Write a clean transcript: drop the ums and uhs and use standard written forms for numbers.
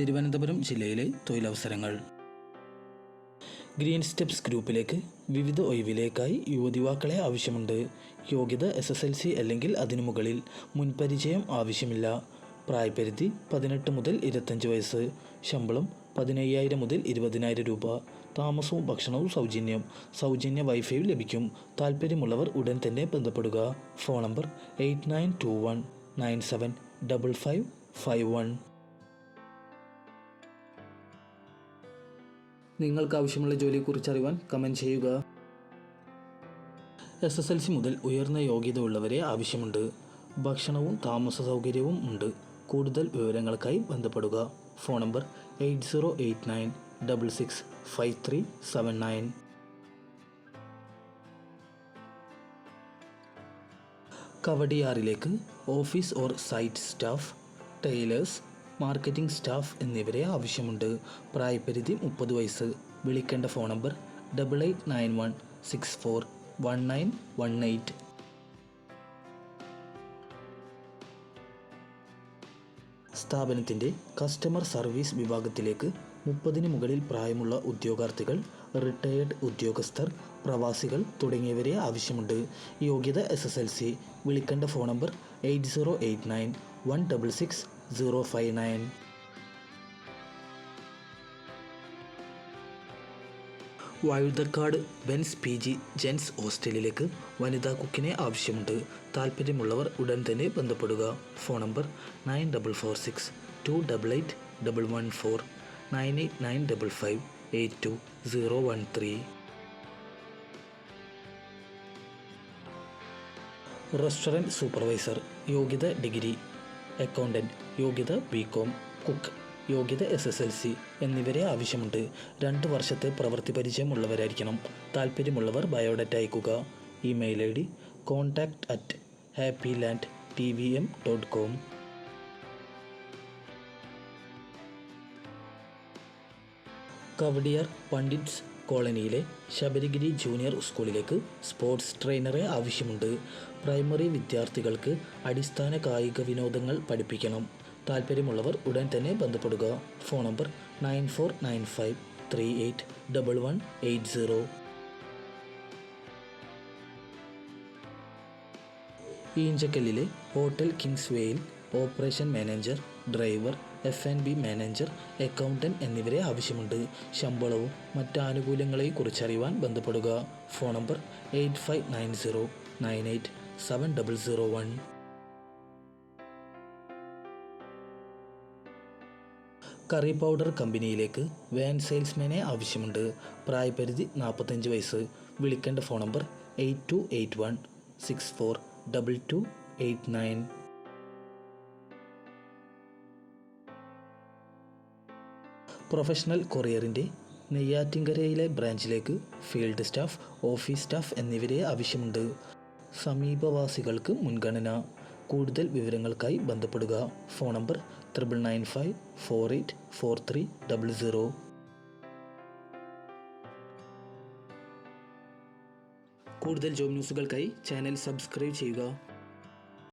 തിരുവനന്തപുരം ജില്ലയിലെ തൊഴിലവസരങ്ങൾ. Green steps ഗ്രൂപ്പിലേക്ക് വിവിധ ഒഴിവിലേക്കായി യുവതിവാക്കളെ ആവശ്യമുണ്ട്. യോഗ്യത SSLC അല്ലെങ്കിൽ അതിനു മുകളിൽ. മുൻപരിചയം ആവശ്യമില്ല. പ്രായപരിധി 18 മുതൽ 25 വയസ്സ്. ശമ്പളം 15,000 മുതൽ 20,000 രൂപ. താമസവും ഭക്ഷണവും സൗജന്യം. സൗജന്യ വൈഫൈ ലഭിക്കും. താല്പര്യമുള്ളവർ ഉടൻ തന്നെ ബന്ധപ്പെടുക. Phone number 8921975551. നിങ്ങൾക്ക് ആവശ്യമുള്ള ജോലിയെക്കുറിച്ച് അറിയാൻ കമൻറ്റ് ചെയ്യുക. SSLC മുതൽ ഉയർന്ന യോഗ്യത ഉള്ളവരെ ആവശ്യമുണ്ട്. ഭക്ഷണവും താമസ സൗകര്യവും ഉണ്ട്. കൂടുതൽ വിവരങ്ങൾക്കായി ബന്ധപ്പെടുക. Phone number 8089665379. കവടിയാറിലേക്ക് office or site staff, tailors, marketing staff എന്നിവരെ ആവശ്യമുണ്ട്. പ്രായപരിധി 30 വയസ്സ്. വിളിക്കേണ്ട ഫോൺ നമ്പർ 8891641918. സ്ഥാപനത്തിൻ്റെ കസ്റ്റമർ സർവീസ് വിഭാഗത്തിലേക്ക് 30-ന് മുകളിൽ പ്രായമുള്ള ഉദ്യോഗാർത്ഥികൾ, റിട്ടയേർഡ് ഉദ്യോഗസ്ഥർ, പ്രവാസികൾ തുടങ്ങിയവരെ ആവശ്യമുണ്ട്. യോഗ്യത SSLC. വിളിക്കേണ്ട phone number 8089166059. Vazhuthacaud Benz PG gents ഹോസ്റ്റലിലേക്ക് വനിതാ കുക്കിനെ ആവശ്യമുണ്ട്. താല്പര്യമുള്ളവർ ഉടൻ തന്നെ ബന്ധപ്പെടുക. Phone number 9446288114 9895582013. Restaurant supervisor. യോഗ്യത ഡിഗ്രി. അക്കൗണ്ടൻറ്റ്. യോഗ്യത BCom. കുക്ക്. യോഗ്യത SSLC എന്നിവരെ ആവശ്യമുണ്ട്. 2 വർഷത്തെ പ്രവൃത്തി പരിചയമുള്ളവരായിരിക്കണം. താല്പര്യമുള്ളവർ ബയോഡാറ്റ അയക്കുക. Email ID contact@happylandtvm.com. Kowdiar pundits കോളനിയിലെ ശബരിഗിരി ജൂനിയർ സ്കൂളിലേക്ക് സ്പോർട്സ് ട്രെയിനറെ ആവശ്യമുണ്ട്. പ്രൈമറി വിദ്യാർത്ഥികൾക്ക് അടിസ്ഥാന കായിക വിനോദങ്ങൾ പഠിപ്പിക്കണം. താല്പര്യമുള്ളവർ ഉടൻ തന്നെ ബന്ധപ്പെടുക. Phone number 9495381180. ഈഞ്ചക്കല്ലിലെ ഹോട്ടൽ കിങ്സ്വേയിൽ operation manager, driver, F&B manager, accountant എന്നിവരെ ആവശ്യമുണ്ട്. ശമ്പളവും മറ്റ് ആനുകൂല്യങ്ങളെയും കുറിച്ചറിയുവാൻ ബന്ധപ്പെടുക. Phone number 8590987001. കറി പൗഡർ കമ്പനിയിലേക്ക് വാൻ സെയിൽസ്മാനെ ആവശ്യമുണ്ട്. പ്രായപരിധി 45 വയസ്സ്. വിളിക്കേണ്ട ഫോൺ നമ്പർ 8281642289. പ്രൊഫഷണൽ കൊറിയറിൻ്റെ നെയ്യാറ്റിൻകരയിലെ ബ്രാഞ്ചിലേക്ക് ഫീൽഡ് സ്റ്റാഫ്, ഓഫീസ് സ്റ്റാഫ് എന്നിവരെ ആവശ്യമുണ്ട്. സമീപവാസികൾക്ക് മുൻഗണന. കൂടുതൽ വിവരങ്ങൾക്കായി ബന്ധപ്പെടുക. Phone number 9995484300. കൂടുതൽ ജോബ് ന്യൂസുകൾക്കായി ചാനൽ സബ്സ്ക്രൈബ് ചെയ്യുക.